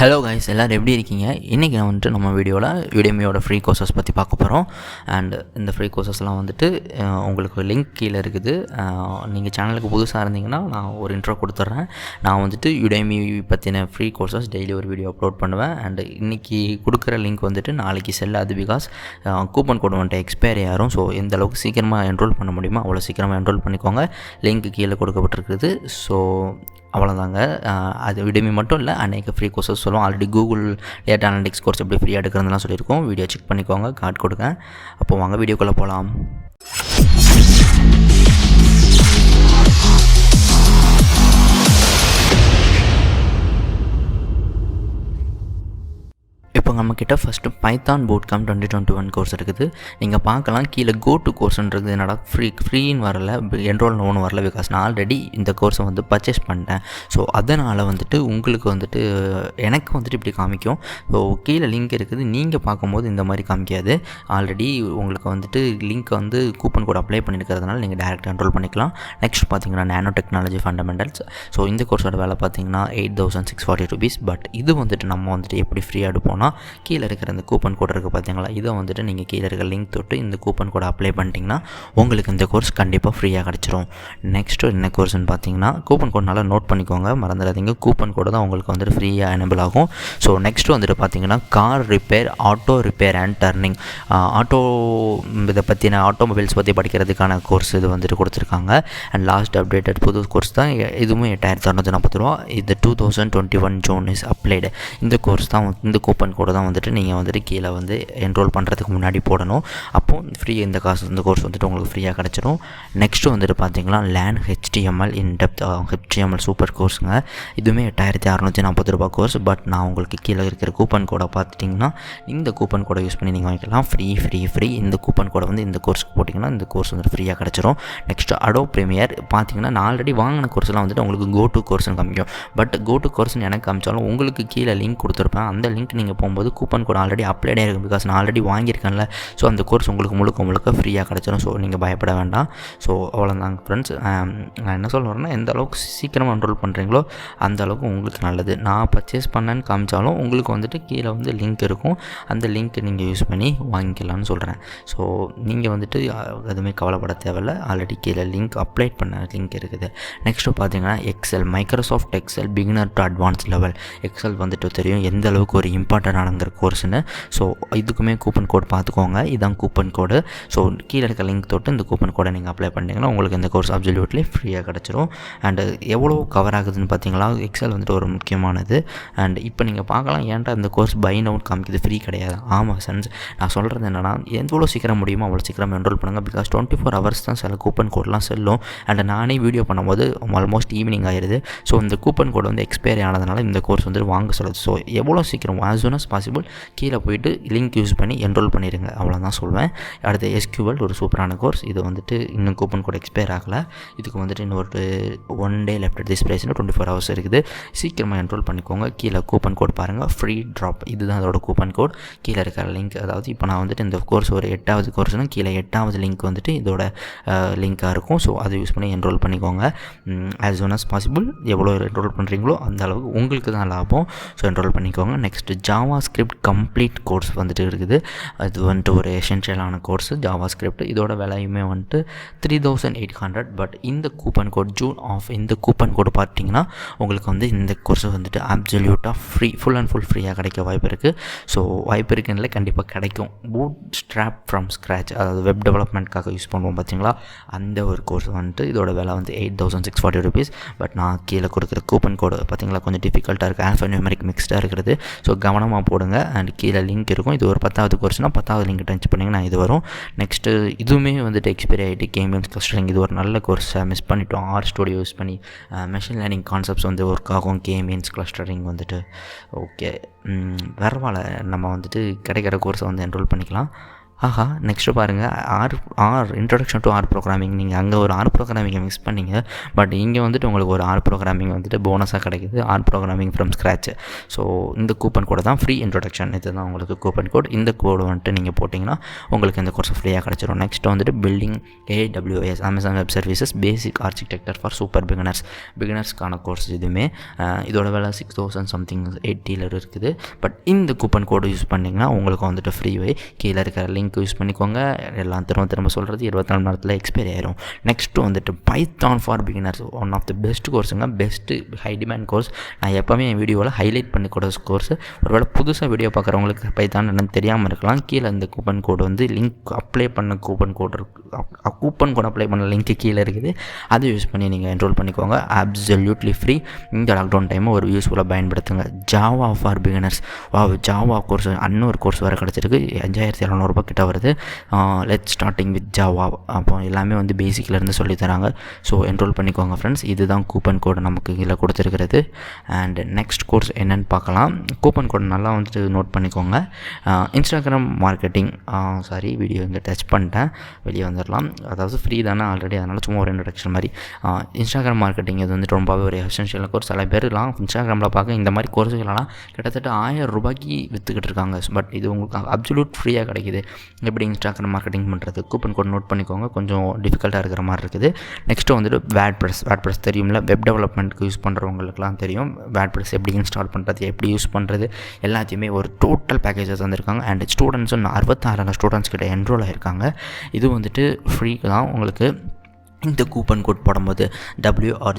Hello guys, எல்லோரும் எப்படி இருக்கீங்க? இன்றைக்கி நம்ம வீடியோவில் யுடெமியோட ஃப்ரீ கோர்சஸ் பற்றி பார்க்க போகிறோம். அண்ட் இந்த ஃப்ரீ கோர்சஸ்லாம் உங்களுக்கு லிங்க் கீழே இருக்குது. நீங்கள் சேனலுக்கு புதுசாக இருந்தீங்கன்னா நான் ஒரு இன்ட்ரோ கொடுத்துட்றேன். நான் யுடெமி பற்றின ஃப்ரீ கோர்சஸ் டெய்லி ஒரு வீடியோ அப்லோட் பண்ணுவேன். அண்ட் இன்றைக்கி கொடுக்குற லிங்க் நாளைக்கு செல்லாது. பிகாஸ் கூப்பன் கோடு எக்ஸ்பைரி ஆகும். ஸோ எந்த அளவுக்கு சீக்கிரமாக என்ரோல் பண்ண முடியுமோ அவ்வளோ சீக்கிரமாக என்ரோல் பண்ணிக்கோங்க. லிங்க் கீழே கொடுக்கப்பட்டிருக்குது. ஸோ அவ்வளோதாங்க. அது யுடெமி மட்டும் இல்லை, அநேக ஃப்ரீ கோர்சஸ் சொல்லுவோம். Already Google data analytics course எப்படி ஃப்ரீயாக எடுக்கிறதுலாம் சொல்லியிருக்கோம். வீடியோ செக் பண்ணிக்கோங்க, கார்டு கொடுங்க. அப்போ வாங்க வீடியோக்குள்ளே போகலாம். இப்போ நம்மக்கிட்ட first Python boat camp 2021 course இருக்குது. நீங்கள் பார்க்கலாம், கீழே கோ டு கோர்ஸ்ன்றது என்னடா ஃப்ரீன்னு வரல, என்ரோல் ஒன்று வரல. பிகாஸ் நான் ஆல்ரெடி இந்த கோர்ஸை பர்ச்சேஸ் பண்ணிட்டேன். ஸோ அதனால் உங்களுக்கு எனக்கு இப்படி காமிக்கும். ஸோ கீழே லிங்க் இருக்குது. நீங்கள் பார்க்கும்போது இந்த மாதிரி காமிக்காது. ஆல்ரெடி உங்களுக்கு லிங்க் கூப்பன் கோட் அப்ளை பண்ணியிருக்கிறதுனால நீங்கள் டேரெக்டாக என்ரோல் பண்ணிக்கலாம். நெக்ஸ்ட் பார்த்தீங்கன்னா நானோ டெக்னாலஜி ஃபண்டமெண்டல்ஸ். ஸோ இந்த கோர்ஸோட வேலை பார்த்தீங்கன்னா 8640 rupees. பட் இது நம்ம எப்படி ஃப்ரீயாக எடுப்போம்னா, கீழே இருக்கிற இந்த கூப்பன் கோட் இருக்குது பார்த்தீங்களா, இதை நீங்கள் கீழே இருக்கிற லிங்க் தொட்டு இந்த கூப்பன் கோடை அப்ளை பண்ணிட்டீங்கன்னா உங்களுக்கு இந்த கோர்ஸ் கண்டிப்பாக ஃப்ரீயாக கிடச்சிரும். நெக்ஸ்ட்டு என்ன கோர்ஸ்னு பார்த்தீங்கன்னா, கூப்பன் கோட் நல்லா நோட் பண்ணிக்கோங்க, மறந்துடாதீங்க. கூப்பன் கோடு தான் உங்களுக்கு ஃப்ரீயாக எனேபிள் ஆகும். ஸோ நெக்ஸ்ட்டு பார்த்தீங்கன்னா car repair, auto repair and turning. இதை பற்றின ஆட்டோமொபைல்ஸ் பற்றி படிக்கிறதுக்கான கோர்ஸ் இது கொடுத்துருக்காங்க. அண்ட் லாஸ்ட் அப்டேட்டட் புது கோர்ஸ் தான் இதுவும் 8640 ரூபா. இது 2021 ஜூன் இஸ் அப்ளைடு. இந்த கோர்ஸ் தான் இந்த கூப்பன் கோடு தான் நீங்கள் கீழே என்ரோல் பண்ணுறதுக்கு முன்னாடி போடணும். அப்போது ஃப்ரீ இந்த கோர்ஸ் உங்களுக்கு ஃப்ரீயாக கிடச்சிரும். நெக்ஸ்ட்டு பார்த்தீங்கன்னா learn HTML in depth. HTML super கோர்ஸுங்க. இதுவுமே 8640 ரூபா கோர்ஸ். பட் நான் உங்களுக்கு கீழே இருக்கிற கூப்பன் கோடை பார்த்துட்டிங்கன்னா இந்த கூப்பன் கோடை யூஸ் பண்ணி நீங்கள் வாங்கிக்கலாம். ஃப்ரீ. இந்த கூப்பன் கோடை இந்த கோர்ஸுக்கு போட்டிங்கன்னா இந்த கோர்ஸ் ஃப்ரீயாக கிடச்சிரும். நெக்ஸ்ட்டு அடோ ப்ரீமியர் பார்த்தீங்கன்னா, நான் ஆல்ரெடி வாங்கின கோர்ஸ்லாம் உங்களுக்கு கோ டு கோர்ஸ்னு காமிக்கும். பட் கோ டு கோர்ஸ்னு எனக்கு காமிச்சாலும் உங்களுக்கு கீழே லிங்க் கொடுத்துருப்பேன். அந்த லிங்க் நீங்கள் போகும்போது கூப்பன் கோட் ஆல்ரெடி அப்ளைடே இருக்குது. பிகாஸ் நான் ஆல்ரெடி வாங்கியிருக்கேன்ல. ஸோ அந்த கோர்ஸ் உங்களுக்கு முழுக்க ஃப்ரீயாக கிடச்சிடும். ஸோ நீங்கள் பயப்பட வேண்டாம். ஸோ அவ்வளோதாங்க ஃப்ரெண்ட்ஸ். நான் என்ன சொல்கிறேன்னா, எந்த அளவுக்கு சீக்கிரமாக என்ரோல் பண்ணுறீங்களோ அந்த அளவுக்கு உங்களுக்கு நல்லது. நான் பர்ச்சேஸ் பண்ணேன்னு காமிச்சாலும் உங்களுக்கு கீழே லிங்க் இருக்கும். அந்த லிங்க் நீங்கள் யூஸ் பண்ணி வாங்கிக்கலாம்னு சொல்கிறேன். ஸோ நீங்கள் எதுவுமே கவலைப்பட தேவையில்லை. ஆல்ரெடி கீழே லிங்க் அப்ளை பண்ண லிங்க் இருக்குது. நெக்ஸ்ட்டு பார்த்தீங்கன்னா Excel, Microsoft Excel beginner to advance level. Excel தெரியும் எந்த அளவுக்கு ஒரு இம்பார்ட்டண்டான கோர்ஸ்னு. ஸோ இதுக்குமே கூப்பன் கோட் பார்த்துக்கோங்க. இதுதான் கூப்பன் கோடு. ஸோ கீழே இருக்க லிங்க் தொட்டு இந்த கூப்பன் கோடை நீங்கள் அப்ளை பண்ணிங்கன்னா உங்களுக்கு இந்த கோர்ஸ் அப்சல்யூட்லி ஃப்ரீயாக கிடச்சிரும். அண்டு எவ்வளோ கவர் ஆகுதுன்னு பார்த்தீங்களா, எக்ஸல் ஒரு முக்கியமானது. அண்ட் இப்போ நீங்கள் பார்க்கலாம், ஏன்டா இந்த கோர்ஸ் பை நவுட் காமிக்குது, ஃப்ரீ கிடையாது. ஆமாம் சென்ஸ், நான் சொல்கிறது என்னென்னா, எவ்வளோ சீக்கிரம் முடியுமோ அவ்வளோ சீக்கிரம் என்ரோல் பண்ணுங்கள். பிகாஸ் 24 hours தான் சில கூப்பன் கோட்லாம் செல்லும். அண்ட் நானே வீடியோ பண்ணும்போது ஆல்மோஸ்ட் ஈவினிங் ஆயிடுது. ஸோ இந்த கூப்பன் கோடு எக்ஸ்பைரி ஆனதுனால இந்த கோர்ஸ் வாங்க சொல்லுது. ஸோ எவ்வளோ சீக்கிரம் as soon as possible கீழே போய்ட்டு லிங்க் யூஸ் பண்ணி என்ரோல் பண்ணிடுங்க. அவ்வளோதான் சொல்வேன். அடுத்து SQL ஒரு சூப்பரான கோர்ஸ். இது இன்னும் கூப்பன் கோட் எக்ஸ்பயர் ஆகலை. இதுக்கு இன்னொரு 1 day லெஃப்ட் திஸ் ப்ரைஸ்னு 24 hours இருக்குது. சீக்கிரமாக என்ரோல் பண்ணிக்கோங்க. கீழே கூப்பன் கோட் பாருங்கள், ஃப்ரீ ட்ராப். இதுதான் அதோட கூப்பன் கோட். கீழே இருக்கிற லிங்க், அதாவது இப்போ நான் இந்த கோர்ஸ் ஒரு 8வது கோர்ஸ்னால் கீழே 8வது லிங்க் இதோட லிங்காக இருக்கும். ஸோ அதை யூஸ் பண்ணி என்ரோல் பண்ணிக்கோங்க. as soon as possible எவ்வளோ என்ரோல் பண்ணுறீங்களோ அந்த அளவுக்கு உங்களுக்கு தான் லாபம். ஸோ என்ரோல் பண்ணிக்கோங்க. Next Java script complete course இருக்குது. அது ஒரு எசென்ஷியலான கோர்ஸ் ஜாவா ஸ்கிரிப்ட். இதோட விலையுமே 3800. பட் இந்த கூப்பன் கோட் ஜூன் ஆஃப் இந்த கூப்பன் கோடு பார்த்தீங்கன்னா உங்களுக்கு இந்த கோர்ஸ் அப்சல்யூட்டாக ஃபுல் அண்ட் ஃபுல் ஃப்ரீயாக கிடைக்க வாய்ப்பு இருக்குது. ஸோ வாய்ப்பு இருக்குன்னு கண்டிப்பாக கிடைக்கும். பூட் ஸ்ட்ராப் ஃப்ரம் ஸ்க்ராச், அதாவது வெப் டெவலப்மெண்ட்காக யூஸ் பண்ணுவோம் பார்த்தீங்களா, அந்த ஒரு கோர்ஸ் இதோட விலை 8640 rupees. பட் நான் கீழே கொடுக்குற கூப்பன் கோடு பார்த்தீங்களா கொஞ்சம் டிஃபிகல்ட்டாக இருக்குது, ஆல்ஃபாநியூமெரிக் மிக்ஸ்டாக இருக்கிறது. ஸோ கவனமாக போடுங்க. அண்ட் கீழே லிங்க் இருக்கும். இது ஒரு 10வது கோர்ஸ்னால் 10வது லிங்க் டச் பண்ணிங்கன்னா இது வரும். நெக்ஸ்ட்டு இதுவுமே எக்ஸ்பைரி ஆகிட்டு கேமியன்ஸ் கிளஸ்டரிங். இது ஒரு நல்ல கோர்ஸை மிஸ் பண்ணிட்டோம். ஸ்டுடியோ யூஸ் பண்ணி மெஷின் லேர்னிங் கான்செப்ட்ஸ் ஒர்க் ஆகும். கேமியன்ஸ் கிளஸ்டரிங் ஓகே பரவாயில்ல. நம்ம கிடைக்கிற கோர்ஸை என்ரோல் பண்ணிக்கலாம். ஆஹா, நெக்ஸ்ட்டு பாருங்கள், இன்ட்ரொடக்ஷன் டு ஆர் ப்ரோக்ராமிங். நீங்கள் அங்கே ஒரு ஆர் ப்ரோக்ராமிங்கை மிஸ் பண்ணீங்க. பட் இங்கே வந்துட்டு உங்களுக்கு ஒரு ஆர் ப்ரோக்ராமிங் வந்துட்டு போனஸாக கிடைக்குது. R programming from scratch. So இந்த கூப்பன் கோடு தான் ஃப்ரீ இன்ட்ரொடக்ஷன். இது தான் உங்களுக்கு கூப்பன் கோட். இந்த கோடு வந்துட்டு நீங்கள் போட்டிங்கன்னா உங்களுக்கு இந்த கோர்ஸ் ஃப்ரீயாக கிடச்சிரும். நெக்ஸ்ட்டு வந்துட்டு building AWS Amazon web services basic architecture for super பிகினர்ஸ்க்கான கோர்ஸ். இதுவுமே இதோட விலை 6000 சம்திங் 80 இருக்குது. பட் இந்த கூப்பன் கோடு யூஸ் பண்ணிங்கன்னா உங்களுக்கு வந்துட்டு ஃப்ரீவே. கீழே இருக்கிற லிங்க் யூஸ் பண்ணிக்கோங்க. எல்லாம் திரும்ப சொல்கிறது 24 மணி நேரத்தில் எக்ஸ்பைரி ஆயிரும். நெக்ஸ்ட்டு வந்துட்டு Python for beginners, one of the best கோர்ஸுங்க. Best high demand course. நான் எப்போவுமே என் வீடியோவில் ஹைலைட் பண்ணி கொடுத்த கோர்ஸ். ஒருவேளை புதுசாக வீடியோ பார்க்குறவங்களுக்கு பைத்தான் என்னன்னு தெரியாமல் இருக்கலாம். கீழே இந்த கூப்பன் கோடு வந்து லிங்க் அப்ளை பண்ண கூப்பன் கோடு அப்ளை பண்ண லிங்க்கு கீழே இருக்குது. அதை யூஸ் பண்ணி நீங்கள் என்ரோல் பண்ணிக்கோங்க. Absolutely free. இந்த லாக்டவுன் டைமை ஒரு யூஸ்ஃபுல்லாக பயன்படுத்துங்க. Java for beginners. Java course இன்னொரு கோர்ஸ் வேறு கிடச்சிருக்கு. 5700 கிட்ட வருது. Let starting with Java. அப்போ எல்லாமே வந்து பேசிக்லேருந்து சொல்லித்தராங்க. ஸோ என்ரோல் பண்ணிக்கோங்க ஃப்ரெண்ட்ஸ். இதுதான் கூப்பன் கோடு நமக்கு கீழே கொடுத்துருக்கிறது. அண்ட் நெக்ஸ்ட் கோர்ஸ் என்னென்னு பார்க்கலாம். கூப்பன் கோடு நல்லா வந்துட்டு நோட் பண்ணிக்கோங்க. Instagram marketing. வீடியோ இங்கே டச் பண்ணிட்டேன், வெளியே வந்துடலாம். அதாவது ஃப்ரீ தானே ஆல்ரெடி, அதனால் சும்மா ஒரு இன்ட்ரடக்ஷன் மாதிரி. இன்ஸ்டாகிராம் மார்க்கெட்டிங் இது வந்துட்டு ரொம்பவே ஒரு எசென்ஷியல் கோர்ஸ். சில பேர்லாம் இன்ஸ்டாகிராமில் பார்க்க இந்த மாதிரி கோர்ஸுகளெல்லாம் கிட்டத்தட்ட 1000 ரூபாய்க்கு விற்றுக்கிட்டு இருக்காங்க. பட் இது உங்களுக்கு அப்சல்யூட் ஃப்ரீயாக கிடைக்கிது. எப்படி இன்ஸ்டாகிராம் மார்க்கெட்டிங் பண்ணுறது, கூப்பன் கோட் நோட் பண்ணிக்கோங்க. கொஞ்சம் டிஃபிகல்ட்டாக இருக்கிற மாதிரி இருக்குது. நெக்ஸ்ட்டு வந்துட்டு வேட்பிரஸ் தெரியும்ல, வெப் டெவலப்மெண்ட்டுக்கு யூஸ் பண்ணுறவங்களுக்குலாம் தெரியும். வேட்பிரஸ் எப்படி இன்ஸ்டால் பண்ணுறது, எப்படி யூஸ் பண்ணுறது எல்லாத்தையுமே ஒரு டோட்டல் பேக்கேஜஸ் வந்திருக்காங்க. அண்ட் ஸ்டூடெண்ட்ஸும் 66 ஸ்டூடெண்ட்ஸ் கிட்ட என்ரோல் ஆகிருக்காங்க. இது வந்துட்டு ஃப்ரீக்கு தான் உங்களுக்கு. இந்த கூப்பன் கோட் போடும்போது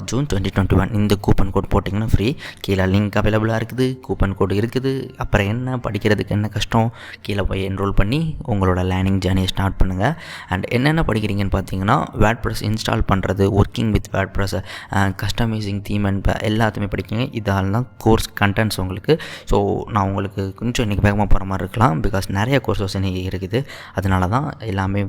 June 2021 இந்த கூப்பன் கோட் போட்டிங்கன்னா ஃப்ரீ. கீழே லிங்க் அவைலபிளாக இருக்குது, கூப்பன் கோடு இருக்குது. அப்புறம் என்ன படிக்கிறதுக்கு என்ன கஷ்டம், கீழே போய் என்ரோல் பண்ணி உங்களோட லேர்னிங் ஜேர்னியை ஸ்டார்ட் பண்ணுங்கள். அண்ட் என்னென்ன படிக்கிறீங்கன்னு பார்த்தீங்கன்னா, வேட்பிரஸ் இன்ஸ்டால் பண்ணுறது, working with WordPress, customising theme and எல்லாத்தையுமே படிக்கிறீங்க. இதெல்லாம் தான் கோர்ஸ் கண்டென்ட்ஸ் உங்களுக்கு. ஸோ நான் உங்களுக்கு கொஞ்சம் இன்றைக்கி வேகமாக போகிற மாதிரி இருக்கலாம், பிகாஸ் நிறைய கோர்சஸ் இன்றைக்கி இருக்குது. அதனால தான் எல்லாமே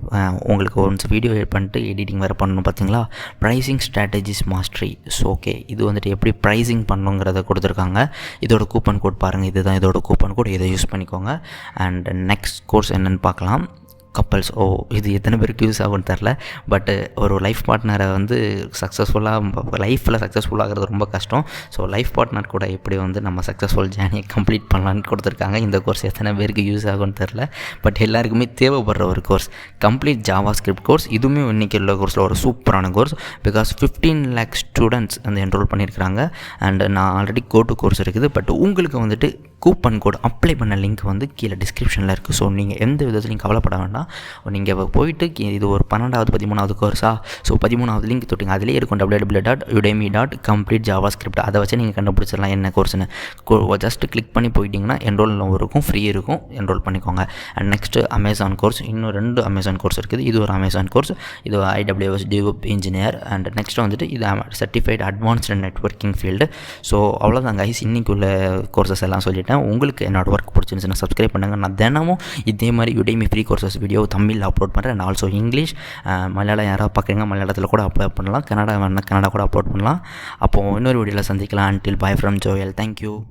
உங்களுக்கு ஒன்ஸ் வீடியோ எடிட் பண்ணிட்டு எடிட்டிங் வேறு பண்ணணும். பார்த்தீங்களா, pricing strategies mastery. So okay, இது வந்துட்டு எப்படி ப்ரைஸிங் பண்ணுங்கிறத கொடுத்துருக்காங்க. இதோட கூப்பன் கோட் பாருங்கள், இதுதான் இதோட கூப்பன் கோட், இதை யூஸ் பண்ணிக்கோங்க. அண்ட் நெக்ஸ்ட் கோர்ஸ் என்னென்னு பார்க்கலாம். கப்பல்ஸ். இது எத்தனை பேருக்கு யூஸ் ஆகும்னு தெரில. பட்டு ஒரு லைஃப் பார்ட்னரை வந்து லைஃப்பில் சக்ஸஸ்ஃபுல்லாகிறது ரொம்ப கஷ்டம். ஸோ லைஃப் பார்ட்னர் கூட எப்படி வந்து நம்ம சக்ஸஸ்ஃபுல் ஜேர்னியை கம்ப்ளீட் பண்ணலான்னு கொடுத்துருக்காங்க. இந்த கோர்ஸ் எத்தனை பேருக்கு யூஸ் ஆகும்னு தெரில. பட் எல்லாருக்குமே தேவைப்படுற ஒரு course, complete Java script course. இதுவுமே இன்றைக்கி உள்ள கோர்ஸில் ஒரு சூப்பரான கோர்ஸ். பிகாஸ் 15 lakh ஸ்டூடெண்ட்ஸ் வந்து என்ரோல் பண்ணியிருக்கிறாங்க. அண்ட் நான் ஆல்ரெடி கோர்ஸ் இருக்குது. பட் உங்களுக்கு வந்துட்டு கூப்பன் கோட் அப்ளை பண்ண லிங்க் வந்து கீழே டிஸ்கிரிப்ஷனில் இருக்குது. ஸோ நீங்கள் எந்த விதத்துலையும் கவலைப்பட வேண்டாம். நீங்கள் போயிட்டு இது ஒரு 12வது 13வது கோர்ஸா, ஸோ 13வது லிங்க் தொட்டிங்க, அதிலே இருக்கும் www.udemy.complete.javascript. அதை வச்சு நீங்கள் கண்டுபிடிச்சிடலாம் என்ன கோர்ஸ்னு. ஜஸ்ட் கிளிக் பண்ணி போயிட்டிங்கன்னா என்ரோல் இருக்கும், ஃப்ரீ இருக்கும், என்ரோல் பண்ணிக்கோங்க. And next Amazon course. இன்னும் 2 அமேசான் கோர்ஸ் இருக்குது. இது ஒரு அமேசான் கோர்ஸ், இது AWS develop engineer. And next வந்துட்டு இது certified advanced networking field. So அவ்வளோதான் கைஸ், இன்றைக்கி உள்ள கோர்சஸ் எல்லாம் சொல்லிட்டேன். உங்களுக்கு என்னோட ஒர்க் பிடிச்சிருந்துச்சுன்னா சப்ஸ்கிரைப் பண்ணுங்கள். நான் தினமும் இதே மாதிரி Udemy ஃப்ரீ கோர்சஸ் வீடியோ தமிழில் அப்லோட் பண்ணுறேன். அண்ட் ஆல்சோ இங்கிலீஷ், மலையாளம் யாராவது பார்க்குறீங்க மலையாளத்தில் கூட அப்லோட் பண்ணலாம், கன்னடா வேணால் கன்னடா கூட அப்லோட் பண்ணலாம். அப்போது இன்னொரு வீடியோவில் சந்திக்கலாம். until bye from Joel. Thank you.